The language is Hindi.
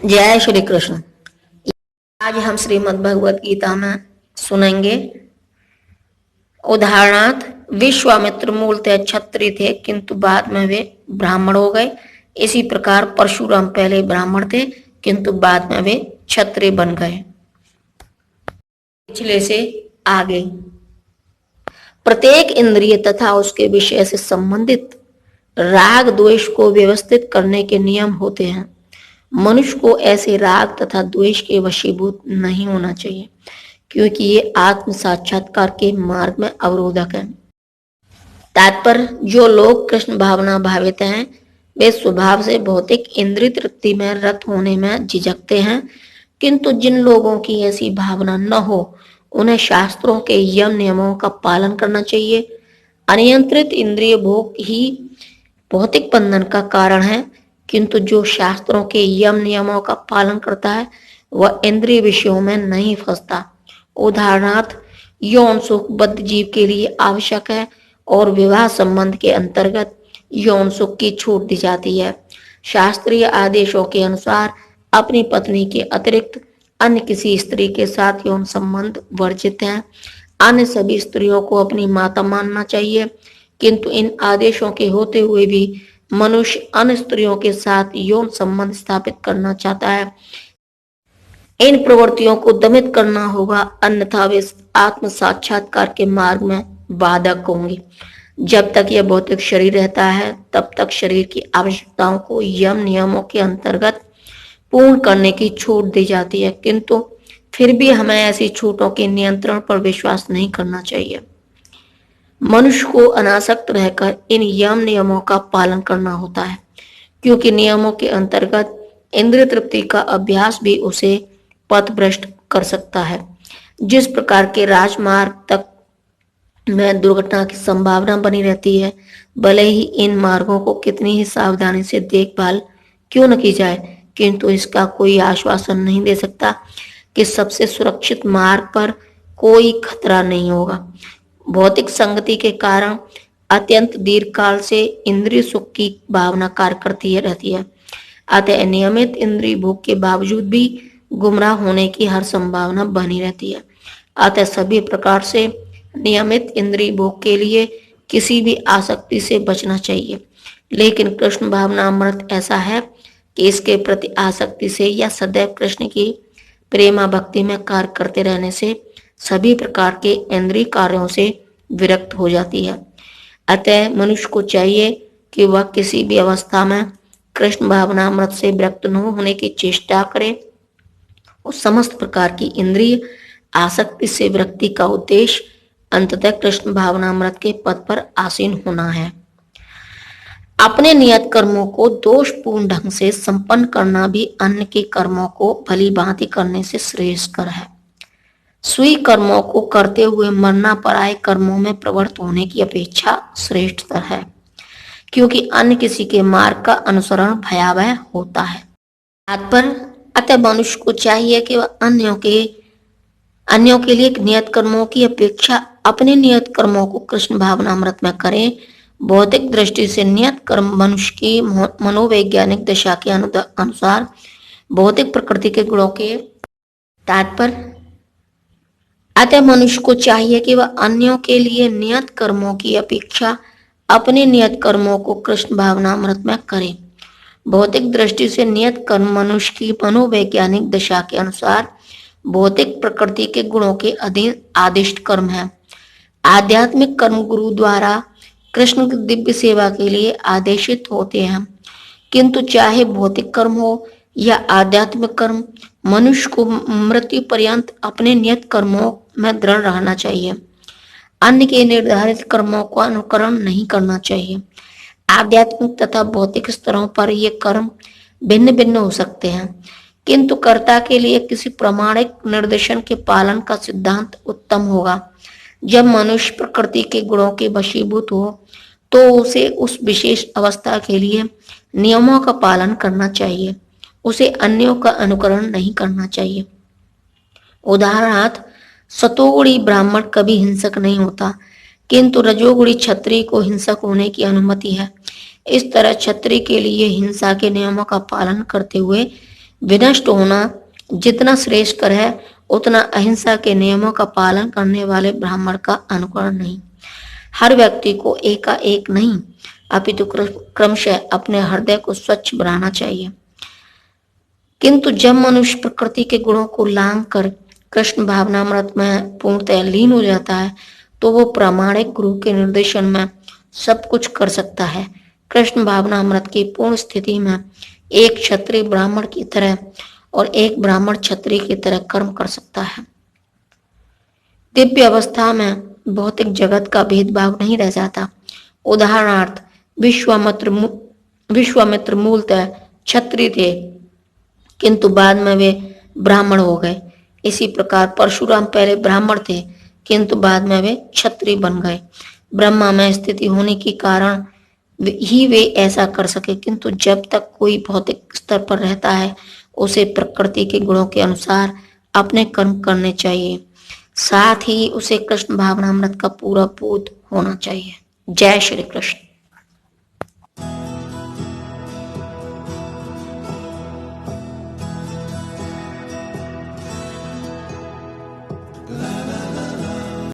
जय श्री कृष्ण। आज हम श्रीमद् भगवत गीता में सुनेंगे। उदाहरणार्थ, विश्वामित्र मूलतः क्षत्रिय थे किंतु बाद में वे ब्राह्मण हो गए। इसी प्रकार परशुराम पहले ब्राह्मण थे किंतु बाद में वे क्षत्रिय बन गए। पिछले से आगे प्रत्येक इंद्रिय तथा उसके विषय से संबंधित राग द्वेष को व्यवस्थित करने के नियम होते हैं। मनुष्य को ऐसे राग तथा द्वेष के वशीभूत नहीं होना चाहिए, क्योंकि ये आत्म साक्षात्कार के मार्ग में अवरोधक है। तात्पर्य, जो लोग कृष्ण भावना भावित हैं वे स्वभाव से भौतिक इंद्रिय तृप्ति में रत होने में झिझकते हैं, किंतु जिन लोगों की ऐसी भावना न हो उन्हें शास्त्रों के यम नियमों का पालन करना चाहिए। अनियंत्रित इंद्रिय भोग ही भौतिक बंधन का कारण है, किंतु जो शास्त्रों के यम नियमों का पालन करता है वह इंद्रिय विषयों में नहीं फंसता। उदाहरणार्थ, यौन सुख बद्ध जीव के लिए आवश्यक है और विवाह संबंध के अंतर्गत यौन सुख की छूट दी जाती है। शास्त्रीय आदेशों के अनुसार अपनी पत्नी के अतिरिक्त अन्य किसी स्त्री के साथ यौन संबंध वर्जित है। अन्य सभी स्त्रियों को अपनी माता मानना चाहिए, किंतु इन आदेशों के होते हुए भी मनुष्य अन्य स्त्रियों के साथ यौन संबंध स्थापित करना चाहता है। इन प्रवृत्तियों को दमित करना होगा, अन्यथा वे आत्म साक्षात्कार के मार्ग में बाधक होंगे। जब तक यह भौतिक शरीर रहता है तब तक शरीर की आवश्यकताओं को यम नियमों के अंतर्गत पूर्ण करने की छूट दी जाती है, किंतु फिर भी हमें ऐसी छूटों के नियंत्रण पर विश्वास नहीं करना चाहिए। मनुष्य को अनासक्त रहकर इन यम नियमों का पालन करना होता है, क्योंकि नियमों के अंतर्गत इंद्रिय तृप्ति का अभ्यास भी उसे पथभ्रष्ट कर सकता है। जिस प्रकार के राजमार्ग तक में दुर्घटना की संभावना बनी रहती है, भले ही इन मार्गों को कितनी ही सावधानी से देखभाल क्यों न की जाए, किंतु इसका कोई आश्वासन नहीं दे सकता कि सबसे सुरक्षित मार्ग पर कोई खतरा नहीं होगा। भौतिक संगति के कारण अत्यंत दीर्घ काल से इंद्रिय सुख की भावना कार्य करती रहती है। अतः नियमित इंद्रिय भोग के बावजूद भी गुमराह होने की हर संभावना बनी रहती है। अतः सभी प्रकार से नियमित इंद्रिय भोग के लिए किसी भी आसक्ति से बचना चाहिए। लेकिन कृष्ण भावना अमृत ऐसा है कि इसके प्रति आसक्ति से या सदैव कृष्ण की प्रेमा भक्ति में कार्य करते रहने से सभी प्रकार के इंद्रिय कार्यों से विरक्त हो जाती है। अतः मनुष्य को चाहिए कि वह किसी भी अवस्था में कृष्ण भावनामृत से विरक्त न होने की चेष्टा करे और समस्त प्रकार की इंद्रिय आसक्ति से विरक्ति का उद्देश्य अंततः कृष्ण भावनामृत के पद पर आसीन होना है। अपने नियत कर्मों को दोषपूर्ण ढंग से संपन्न करना भी अन्य के कर्मों को भली भांति करने से श्रेयस्कर है। स्वी कर्मों को करते हुए मरना पराये कर्मों में प्रवृत्त होने की अपेक्षा श्रेष्ठतर है, क्योंकि अन्य किसी के मार्ग का अनुसरण भयावह होता है। तात्पर्य, अतः मनुष्य को चाहिए कि वह अन्यों के लिए नियत कर्मों की अपेक्षा अपने नियत कर्मों को कृष्ण भावनामृत में करे। भौतिक दृष्टि से नियत कर्म मनुष्य की मनोवैज्ञानिक दशा के अनुसार भौतिक प्रकृति के गुणों के तात्पर्य, अतः मनुष्य को चाहिए कि वह अन्यों के लिए नियत कर्मों की अपेक्षा अपने नियत कर्मों को कृष्ण भावनामृत में करे। भौतिक दृष्टि से नियत कर्म मनुष्य की मनोवैज्ञानिक दशा के अनुसार भौतिक प्रकृति के गुणों के अधीन आदिष्ट कर्म है। आध्यात्मिक कर्म गुरु द्वारा कृष्ण की दिव्य सेवा के लिए आदेशित होते हैं, किंतु चाहे भौतिक कर्म हो या आध्यात्मिक कर्म, मनुष्य को मृत्यु पर्यंत अपने नियत कर्मों में दृढ़ रहना चाहिए। अन्य के निर्धारित कर्मों का अनुकरण नहीं करना चाहिए। आध्यात्मिक तथा भौतिक स्तरों पर ये कर्म भिन्न भिन्न हो सकते हैं, किंतु कर्ता के लिए किसी प्रामाणिक निर्देशन के पालन का सिद्धांत उत्तम होगा। जब मनुष्य प्रकृति के गुणों के वशीभूत हो तो उसे उस विशेष अवस्था के लिए नियमों का पालन करना चाहिए, उसे अन्यों का अनुकरण नहीं करना चाहिए। उदाहरणार्थ, सतोगुणी ब्राह्मण कभी हिंसक नहीं होता, किंतु रजोगुणी क्षत्रिय को हिंसक होने की अनुमति है। इस तरह क्षत्रिय के लिए हिंसा के नियमों का पालन करते हुए विनष्ट होना जितना श्रेष्ठकर है उतना अहिंसा के नियमों का पालन करने वाले ब्राह्मण का अनुकरण नहीं। हर व्यक्ति को एकाएक नहीं अपितु क्रमशः अपने हृदय को स्वच्छ बनाना चाहिए। किंतु जब मनुष्य प्रकृति के गुणों को लांघ कर कृष्ण भावनामृत में पूर्णतः लीन हो जाता है तो वो प्रामाणिक गुरु के निर्देशन में सब कुछ कर सकता है। कृष्ण भावनामृत की पूर्ण स्थिति में एक क्षत्रिय ब्राह्मण की तरह और एक ब्राह्मण क्षत्रिय की तरह कर्म कर सकता है। दिव्य अवस्था में भौतिक जगत का भेदभाव नहीं रह जाता। उदाहरणार्थ विश्वामित्र मूलतः क्षत्रिय थे किंतु बाद में वे ब्राह्मण हो गए। इसी प्रकार परशुराम पहले ब्राह्मण थे किंतु बाद में वे क्षत्रिय बन गए। ब्रह्मा में स्थिति होने के कारण ही वे ऐसा कर सके, किंतु जब तक कोई भौतिक स्तर पर रहता है उसे प्रकृति के गुणों के अनुसार अपने कर्म करने चाहिए, साथ ही उसे कृष्ण भावनामृत का पूरा बोध होना चाहिए। जय श्री कृष्ण।